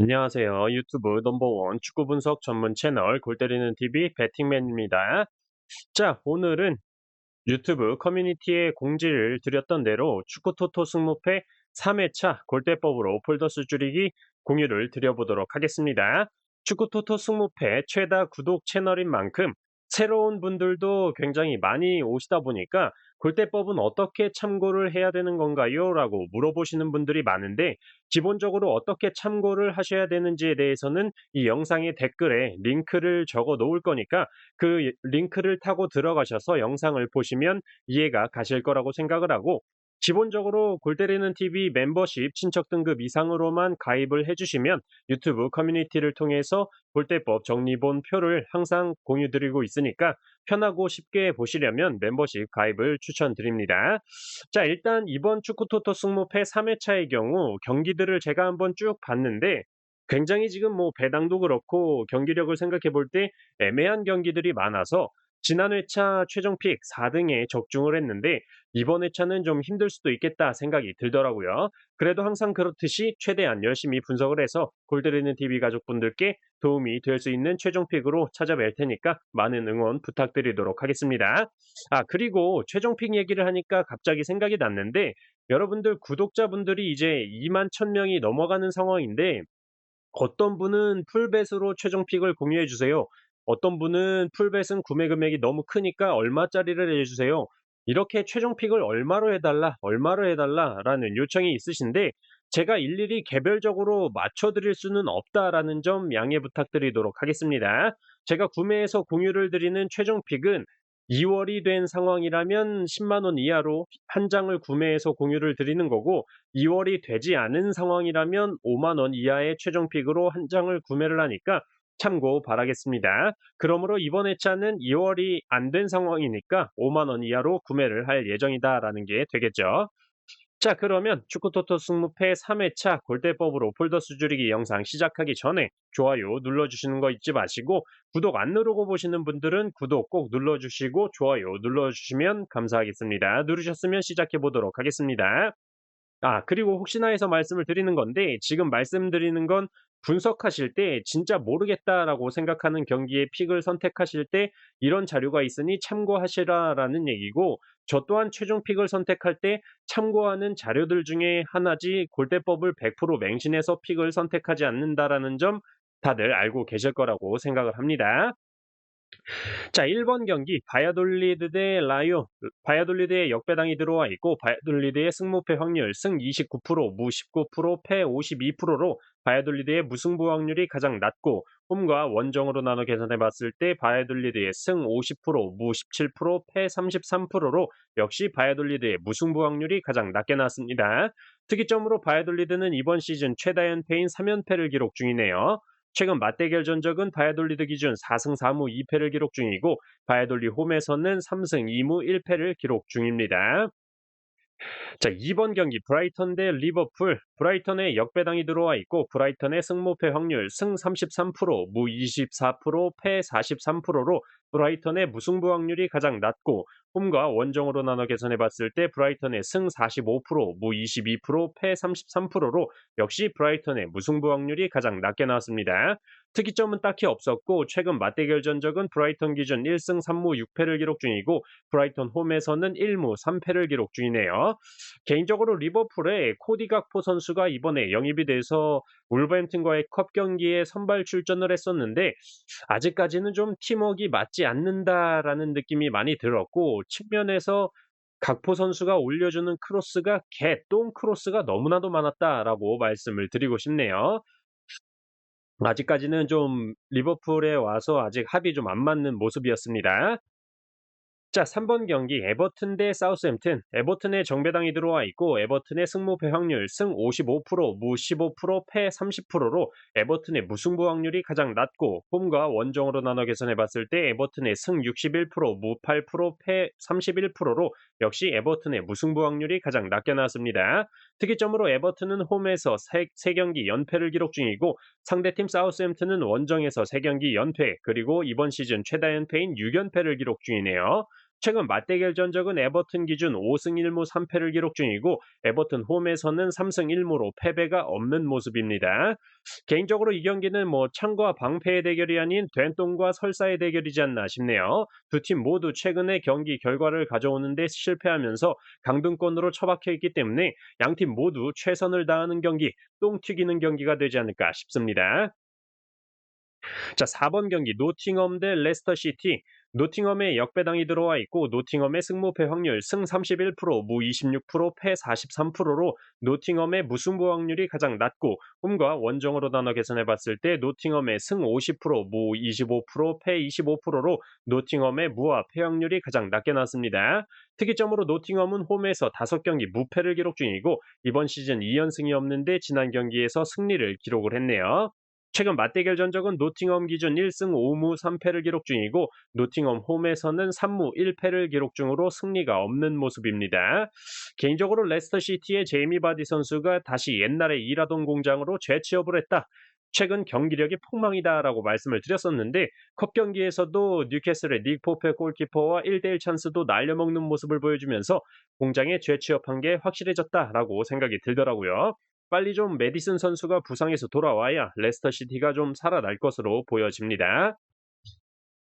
안녕하세요. 유튜브 넘버원 축구 분석 전문 채널 골 때리는 TV 배팅맨입니다. 자, 오늘은 유튜브 커뮤니티에 공지를 드렸던 대로 축구 토토 승무패 3회차 골대법으로 폴더스 줄이기 공유를 드려보도록 하겠습니다. 축구 토토 승무패 최다 구독 채널인 만큼 새로운 분들도 굉장히 많이 오시다 보니까 골대법은 어떻게 참고를 해야 되는 건가요? 라고 물어보시는 분들이 많은데, 기본적으로 어떻게 참고를 하셔야 되는지에 대해서는 이 영상의 댓글에 링크를 적어 놓을 거니까 그 링크를 타고 들어가셔서 영상을 보시면 이해가 가실 거라고 생각을 하고, 기본적으로 골 때리는 TV 멤버십 친척 등급 이상으로만 가입을 해주시면 유튜브 커뮤니티를 통해서 골대법 정리본 표를 항상 공유 드리고 있으니까 편하고 쉽게 보시려면 멤버십 가입을 추천드립니다. 자, 일단 이번 축구토토 승무패 3회차의 경우 경기들을 제가 한번 쭉 봤는데, 굉장히 지금 뭐 배당도 그렇고 경기력을 생각해 볼 때 애매한 경기들이 많아서 지난 회차 최종 픽 4등에 적중을 했는데, 이번 회차는 좀 힘들 수도 있겠다 생각이 들더라고요. 그래도 항상 그렇듯이 최대한 열심히 분석을 해서 골드리는 TV 가족분들께 도움이 될 수 있는 최종 픽으로 찾아뵐 테니까 많은 응원 부탁드리도록 하겠습니다. 그리고 최종 픽 얘기를 하니까 갑자기 생각이 났는데, 여러분들 구독자분들이 이제 2만 1000명이 넘어가는 상황인데, 어떤 분은 풀벳으로 최종 픽을 공유해 주세요. 어떤 분은 풀벳은 구매 금액이 너무 크니까 얼마짜리를 해주세요. 이렇게 최종 픽을 얼마로 해달라, 얼마로 해달라라는 요청이 있으신데, 제가 일일이 개별적으로 맞춰드릴 수는 없다라는 점 양해 부탁드리도록 하겠습니다. 제가 구매해서 공유를 드리는 최종 픽은 2월이 된 상황이라면 10만 원 이하로 한 장을 구매해서 공유를 드리는 거고, 2월이 되지 않은 상황이라면 5만 원 이하의 최종 픽으로 한 장을 구매를 하니까 참고 바라겠습니다. 그러므로 이번 회차는 2월이 안 된 상황이니까 5만 원 이하로 구매를 할 예정이다라는 게 되겠죠. 자, 그러면 축구토토 승무패 3회차 골대법으로 폴더스 줄이기 영상 시작하기 전에 좋아요 눌러주시는 거 잊지 마시고, 구독 안 누르고 보시는 분들은 구독 꼭 눌러주시고 좋아요 눌러주시면 감사하겠습니다. 누르셨으면 시작해 보도록 하겠습니다. 그리고 혹시나 해서 말씀을 드리는 건데, 지금 말씀드리는 건 분석하실 때 진짜 모르겠다라고 생각하는 경기의 픽을 선택하실 때 이런 자료가 있으니 참고하시라라는 얘기고, 저 또한 최종 픽을 선택할 때 참고하는 자료들 중에 하나지 골대법을 100% 맹신해서 픽을 선택하지 않는다라는 점 다들 알고 계실 거라고 생각을 합니다. 자, 1번 경기 바야돌리드 대 라요. 바야돌리드의 역배당이 들어와 있고, 바야돌리드의 승무패 확률 승 29%, 무 19%, 패 52%로 바야돌리드의 무승부 확률이 가장 낮고, 홈과 원정으로 나눠 계산해 봤을 때 바야돌리드의 승 50%, 무 17%, 패 33%로 역시 바야돌리드의 무승부 확률이 가장 낮게 나왔습니다. 특이점으로 바야돌리드는 이번 시즌 최다 연패인 3연패를 기록 중이네요. 최근 맞대결 전적은 바야돌리드 기준 4승 4무 2패를 기록 중이고, 바야돌리 홈에서는 3승 2무 1패를 기록 중입니다. 자, 2번 경기 브라이턴 대 리버풀. 브라이턴에 역배당이 들어와 있고, 브라이턴의 승무패 확률 승 33%, 무 24%, 패 43%로 브라이턴의 무승부 확률이 가장 낮고, 홈과 원정으로 나눠 계산해 봤을 때 브라이턴의 승 45%, 무 22%, 패 33%로 역시 브라이턴의 무승부 확률이 가장 낮게 나왔습니다. 특이점은 딱히 없었고, 최근 맞대결 전적은 브라이턴 기준 1승 3무 6패를 기록 중이고, 브라이턴 홈에서는 1무 3패를 기록 중이네요. 개인적으로 리버풀의 코디 각포 선수가 이번에 영입이 돼서 울버햄튼과의 컵 경기에 선발 출전을 했었는데, 아직까지는 좀 팀워크가 맞지 않는다라는 느낌이 많이 들었고, 측면에서 각포 선수가 올려주는 크로스가 개똥 크로스가 너무나도 많았다라고 말씀을 드리고 싶네요. 아직까지는 좀 리버풀에 와서 아직 합이 좀 안 맞는 모습이었습니다. 자, 3번 경기 에버튼 대 사우스햄튼. 에버튼의 정배당이 들어와 있고, 에버튼의 승무패 확률 승 55%, 무 15%, 패 30%로 에버튼의 무승부 확률이 가장 낮고, 홈과 원정으로 나눠 계산해 봤을 때 에버튼의 승 61%, 무 8%, 패 31%로 역시 에버튼의 무승부 확률이 가장 낮게 나왔습니다. 특이점으로 에버튼은 홈에서 3경기 연패를 기록 중이고, 상대팀 사우스햄튼은 원정에서 3경기 연패, 그리고 이번 시즌 최다 연패인 6연패를 기록 중이네요. 최근 맞대결 전적은 에버튼 기준 5승 1무 3패를 기록 중이고 에버튼 홈에서는 3승 1무로 패배가 없는 모습입니다. 개인적으로 이 경기는 창과 방패의 대결이 아닌 된똥과 설사의 대결이지 않나 싶네요. 두 팀 모두 최근에 경기 결과를 가져오는데 실패하면서 강등권으로 처박혀 있기 때문에 양팀 모두 최선을 다하는 경기, 똥 튀기는 경기가 되지 않을까 싶습니다. 자, 4번 경기 노팅엄 대 레스터 시티. 노팅엄에 역배당이 들어와 있고 노팅엄의 승무패 확률 승 31%, 무 26%, 패 43%로 노팅엄의 무승부 확률이 가장 낮고 홈과 원정으로 나눠 계산해 봤을 때 노팅엄의 승 50%, 무 25%, 패 25%로 노팅엄의 무와 패 확률이 가장 낮게 나왔습니다. 특이점으로 노팅엄은 홈에서 5경기 무패를 기록 중이고 이번 시즌 2연승이 없는데 지난 경기에서 승리를 기록을 했네요. 최근 맞대결 전적은 노팅엄 기준 1승 5무 3패를 기록 중이고 노팅엄 홈에서는 3무 1패를 기록 중으로 승리가 없는 모습입니다. 개인적으로 레스터 시티의 제이미 바디 선수가 다시 옛날에 일하던 공장으로 재취업을 했다. 최근 경기력이 폭망이다라고 말씀을 드렸었는데 컵 경기에서도 뉴캐슬의 닉 포페 골키퍼와 1대1 찬스도 날려먹는 모습을 보여주면서 공장에 재취업한 게 확실해졌다라고 생각이 들더라고요. 빨리 좀 메디슨 선수가 부상에서 돌아와야 레스터 시티가 좀 살아날 것으로 보여집니다.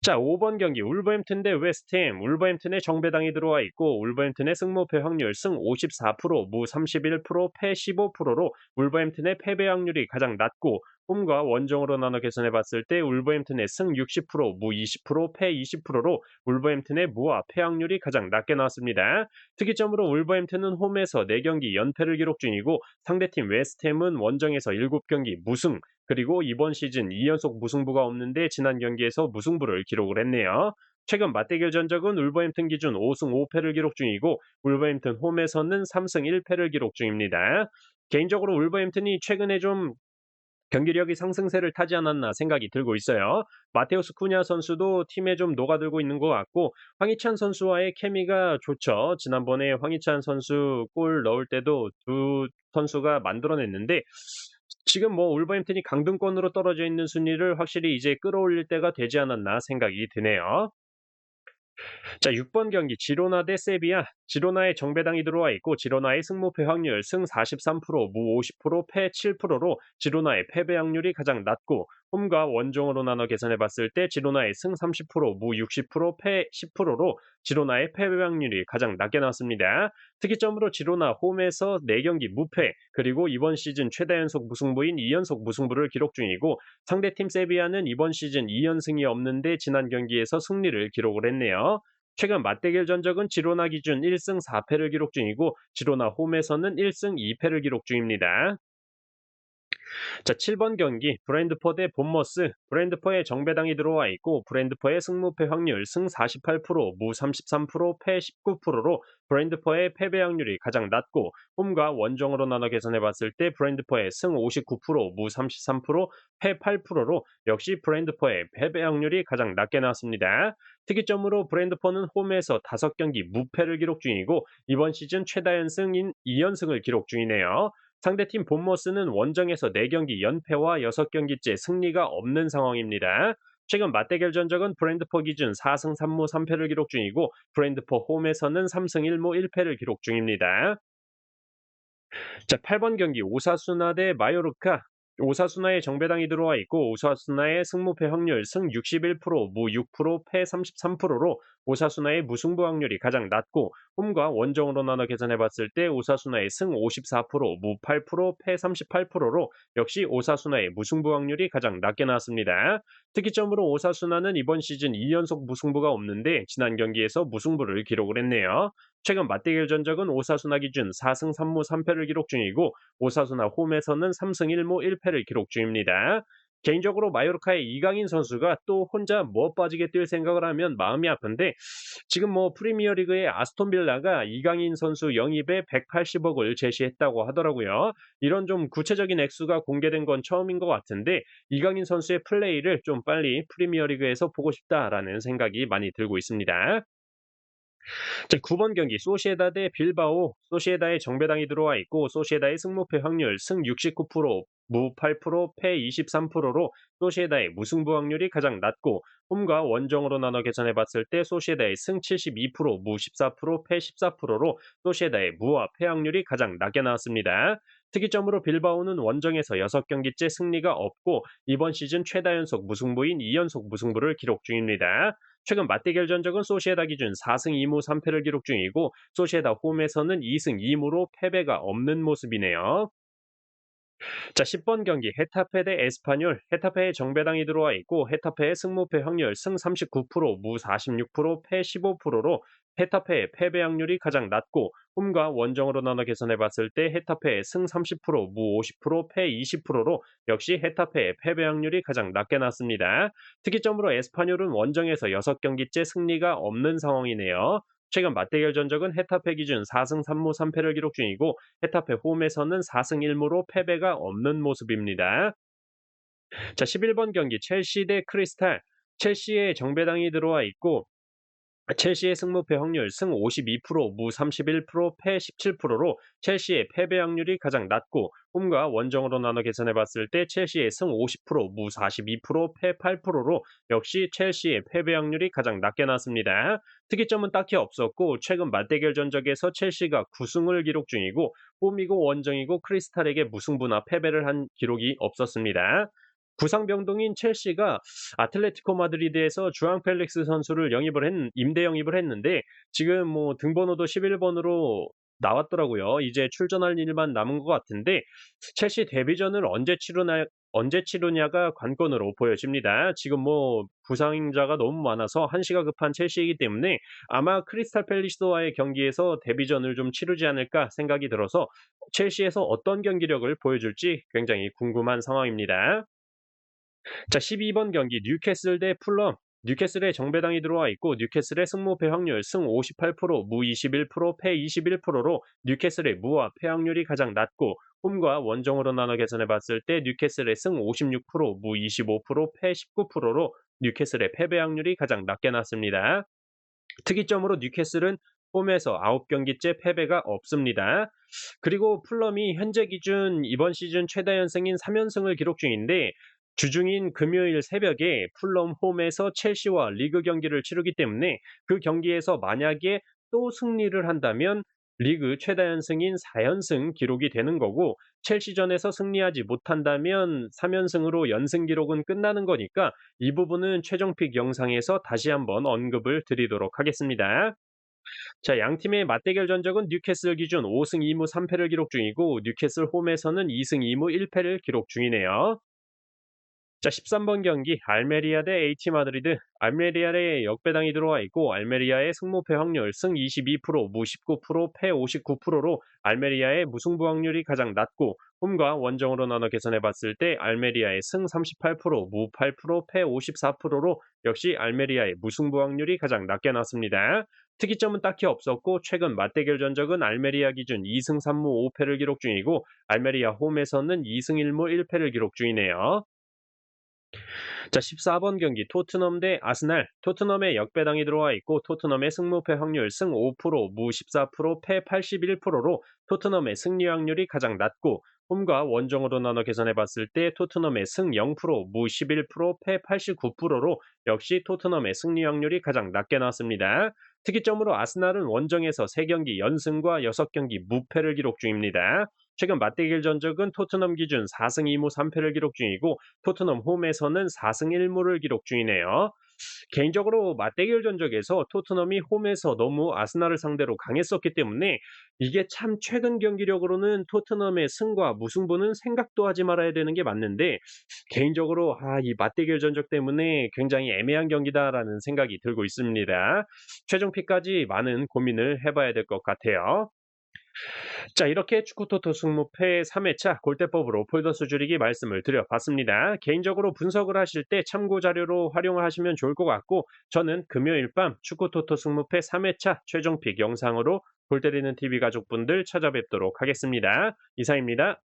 자, 5번 경기 울버햄튼 대 웨스트햄. 울버햄튼의 정배당이 들어와 있고 울버햄튼의 승무패 확률 승 54%, 무 31%, 패 15%로 울버햄튼의 패배 확률이 가장 낮고 홈과 원정으로 나눠 계산해 봤을 때 울버햄튼의 승 60%, 무 20%, 패 20%로 울버햄튼의 무와 패 확률이 가장 낮게 나왔습니다. 특이점으로 울버햄튼은 홈에서 4경기 연패를 기록 중이고 상대팀 웨스트햄은 원정에서 7경기 무승, 그리고 이번 시즌 2연속 무승부가 없는데 지난 경기에서 무승부를 기록을 했네요. 최근 맞대결 전적은 울버햄튼 기준 5승 5패를 기록 중이고 울버햄튼 홈에서는 3승 1패를 기록 중입니다. 개인적으로 울버햄튼이 최근에 좀 경기력이 상승세를 타지 않았나 생각이 들고 있어요. 마테우스 쿠냐 선수도 팀에 좀 녹아들고 있는 것 같고 황희찬 선수와의 케미가 좋죠. 지난번에 황희찬 선수 골 넣을 때도 두 선수가 만들어냈는데 지금 울버햄튼이 강등권으로 떨어져 있는 순위를 확실히 이제 끌어올릴 때가 되지 않았나 생각이 드네요. 자, 6번 경기 지로나 대 세비야. 지로나의 정배당이 들어와 있고 지로나의 승무패 확률 승 43%, 무 50%, 패 7%로 지로나의 패배 확률이 가장 낮고 홈과 원정으로 나눠 계산해 봤을 때 지로나의 승 30%, 무 60%, 패 10%로 지로나의 패배 확률이 가장 낮게 나왔습니다. 특이점으로 지로나 홈에서 4경기 무패, 그리고 이번 시즌 최다 연속 무승부인 2연속 무승부를 기록 중이고 상대팀 세비야는 이번 시즌 2연승이 없는데 지난 경기에서 승리를 기록을 했네요. 최근 맞대결 전적은 지로나 기준 1승 4패를 기록 중이고 지로나 홈에서는 1승 2패를 기록 중입니다. 자, 7번 경기 브랜드포 대 본머스. 브랜드포에 정배당이 들어와 있고 브랜드포의 승무패 확률 승 48%, 무 33%, 패 19%로 브랜드포의 패배 확률이 가장 낮고 홈과 원정으로 나눠 계산해 봤을 때 브랜드포의 승 59%, 무 33%, 패 8%로 역시 브랜드포의 패배 확률이 가장 낮게 나왔습니다. 특이점으로 브랜드포는 홈에서 5경기 무패를 기록 중이고 이번 시즌 최다 연승인 2연승을 기록 중이네요. 상대팀 본머스는 원정에서 4경기 연패와 6경기째 승리가 없는 상황입니다. 최근 맞대결 전적은 브랜드포 기준 4승 3무 3패를 기록 중이고 브랜드포 홈에서는 3승 1무 1패를 기록 중입니다. 자, 8번 경기 오사수나 대 마요르카. 오사수나의 정배당이 들어와 있고 오사수나의 승무패 확률 승 61%, 무 6%, 패 33%로 오사수나의 무승부 확률이 가장 낮고 홈과 원정으로 나눠 계산해 봤을 때 오사수나의 승 54%, 무 8%, 패 38%로 역시 오사수나의 무승부 확률이 가장 낮게 나왔습니다. 특이점으로 오사수나는 이번 시즌 2연속 무승부가 없는데 지난 경기에서 무승부를 기록을 했네요. 최근 맞대결 전적은 오사수나 기준 4승 3무 3패를 기록 중이고 오사수나 홈에서는 3승 1무 1패를 기록 중입니다. 개인적으로 마요르카의 이강인 선수가 또 혼자 빠지게 뛸 생각을 하면 마음이 아픈데 지금 프리미어리그의 아스톤 빌라가 이강인 선수 영입에 180억을 제시했다고 하더라고요. 이런 좀 구체적인 액수가 공개된 건 처음인 것 같은데 이강인 선수의 플레이를 좀 빨리 프리미어리그에서 보고 싶다라는 생각이 많이 들고 있습니다. 자, 9번 경기 소시에다대 빌바오. 소시에다의 정배당이 들어와 있고 소시에다의 승무패 확률 승 69%, 무 8%, 패 23%로 소시에다의 무승부 확률이 가장 낮고 홈과 원정으로 나눠 계산해 봤을 때 소시에다의 승 72%, 무 14%, 패 14%로 소시에다의 무와 패 확률이 가장 낮게 나왔습니다. 특이점으로 빌바오는 원정에서 6경기째 승리가 없고 이번 시즌 최다 연속 무승부인 2연속 무승부를 기록 중입니다. 최근 맞대결 전적은 소시에다 기준 4승 2무 3패를 기록 중이고 소시에다 홈에서는 2승 2무로 패배가 없는 모습이네요. 자, 10번 경기 헤타페 대 에스파뇰. 헤타페의 정배당이 들어와 있고 헤타페의 승무패 확률 승 39%, 무 46%, 패 15%로 헤타페의 패배 확률이 가장 낮고 홈과 원정으로 나눠 계산해 봤을 때 헤타페의 승 30%, 무 50%, 패 20%로 역시 헤타페의 패배 확률이 가장 낮게 났습니다. 특이점으로 에스파뇰은 원정에서 6경기째 승리가 없는 상황이네요. 최근 맞대결 전적은 헤타페 기준 4승 3무 3패를 기록 중이고 헤타페 홈에서는 4승 1무로 패배가 없는 모습입니다. 자, 11번 경기 첼시 대 크리스탈. 첼시의 정배당이 들어와 있고 첼시의 승무패 확률 승 52%, 무 31%, 패 17%로 첼시의 패배 확률이 가장 낮고 홈과 원정으로 나눠 계산해 봤을 때 첼시의 승 50%, 무 42%, 패 8%로 역시 첼시의 패배 확률이 가장 낮게 나왔습니다. 특이점은 딱히 없었고 최근 맞대결 전적에서 첼시가 9승을 기록 중이고 홈이고 원정이고 크리스탈에게 무승부나 패배를 한 기록이 없었습니다. 부상 병동인 첼시가 아틀레티코 마드리드에서 주앙 펠릭스 선수를 임대 영입을 했는데 지금 뭐 등번호도 11번으로 나왔더라고요. 이제 출전할 일만 남은 것 같은데 첼시 데뷔전을 언제 치르냐가 관건으로 보여집니다. 지금 뭐 부상자가 너무 많아서 한시가 급한 첼시이기 때문에 아마 크리스탈 팰리스와의 경기에서 데뷔전을 좀 치르지 않을까 생각이 들어서 첼시에서 어떤 경기력을 보여줄지 굉장히 궁금한 상황입니다. 자, 12번 경기 뉴캐슬 대 풀럼. 뉴캐슬의 정배당이 들어와 있고 뉴캐슬의 승무패 확률 승 58%, 무 21%, 패 21%로 뉴캐슬의 무와 패 확률이 가장 낮고 홈과 원정으로 나눠 계산해 봤을 때 뉴캐슬의 승 56%, 무 25%, 패 19%로 뉴캐슬의 패배 확률이 가장 낮게 났습니다. 특이점으로 뉴캐슬은 홈에서 9경기째 패배가 없습니다. 그리고 풀럼이 현재 기준 이번 시즌 최다 연승인 3연승을 기록 중인데 주중인 금요일 새벽에 풀럼 홈에서 첼시와 리그 경기를 치르기 때문에 그 경기에서 만약에 또 승리를 한다면 리그 최다 연승인 4연승 기록이 되는 거고 첼시전에서 승리하지 못한다면 3연승으로 연승 기록은 끝나는 거니까 이 부분은 최종픽 영상에서 다시 한번 언급을 드리도록 하겠습니다. 자, 양팀의 맞대결 전적은 뉴캐슬 기준 5승 2무 3패를 기록 중이고 뉴캐슬 홈에서는 2승 2무 1패를 기록 중이네요. 자, 13번 경기 알메리아 대 AT 마드리드. 알메리아의 역배당이 들어와 있고 알메리아의 승무패 확률 승 22%, 무 19%, 패 59%로 알메리아의 무승부 확률이 가장 낮고 홈과 원정으로 나눠 계산해 봤을 때 알메리아의 승 38%, 무 8%, 패 54%로 역시 알메리아의 무승부 확률이 가장 낮게 났습니다. 특이점은 딱히 없었고 최근 맞대결 전적은 알메리아 기준 2승 3무 5패를 기록 중이고 알메리아 홈에서는 2승 1무 1패를 기록 중이네요. 자, 14번 경기 토트넘 대 아스날. 토트넘의 역배당이 들어와 있고 토트넘의 승무패 확률 승 5%, 무 14%, 패 81%로 토트넘의 승리 확률이 가장 낮고 홈과 원정으로 나눠 계산해 봤을 때 토트넘의 승 0%, 무 11%, 패 89%로 역시 토트넘의 승리 확률이 가장 낮게 나왔습니다. 특이점으로 아스날은 원정에서 3경기 연승과 6경기 무패를 기록 중입니다. 최근 맞대결 전적은 토트넘 기준 4승 2무 3패를 기록 중이고 토트넘 홈에서는 4승 1무를 기록 중이네요. 개인적으로 맞대결 전적에서 토트넘이 홈에서 너무 아스날을 상대로 강했었기 때문에 이게 참 최근 경기력으로는 토트넘의 승과 무승부는 생각도 하지 말아야 되는 게 맞는데 개인적으로 이 맞대결 전적 때문에 굉장히 애매한 경기다라는 생각이 들고 있습니다. 최종픽까지 많은 고민을 해봐야 될 것 같아요. 자, 이렇게 축구토토 승무패 3회차 골대법으로 폴더스 줄이기 말씀을 드려봤습니다. 개인적으로 분석을 하실 때 참고 자료로 활용을 하시면 좋을 것 같고 저는 금요일 밤 축구토토 승무패 3회차 최종픽 영상으로 골 때리는 TV 가족분들 찾아뵙도록 하겠습니다. 이상입니다.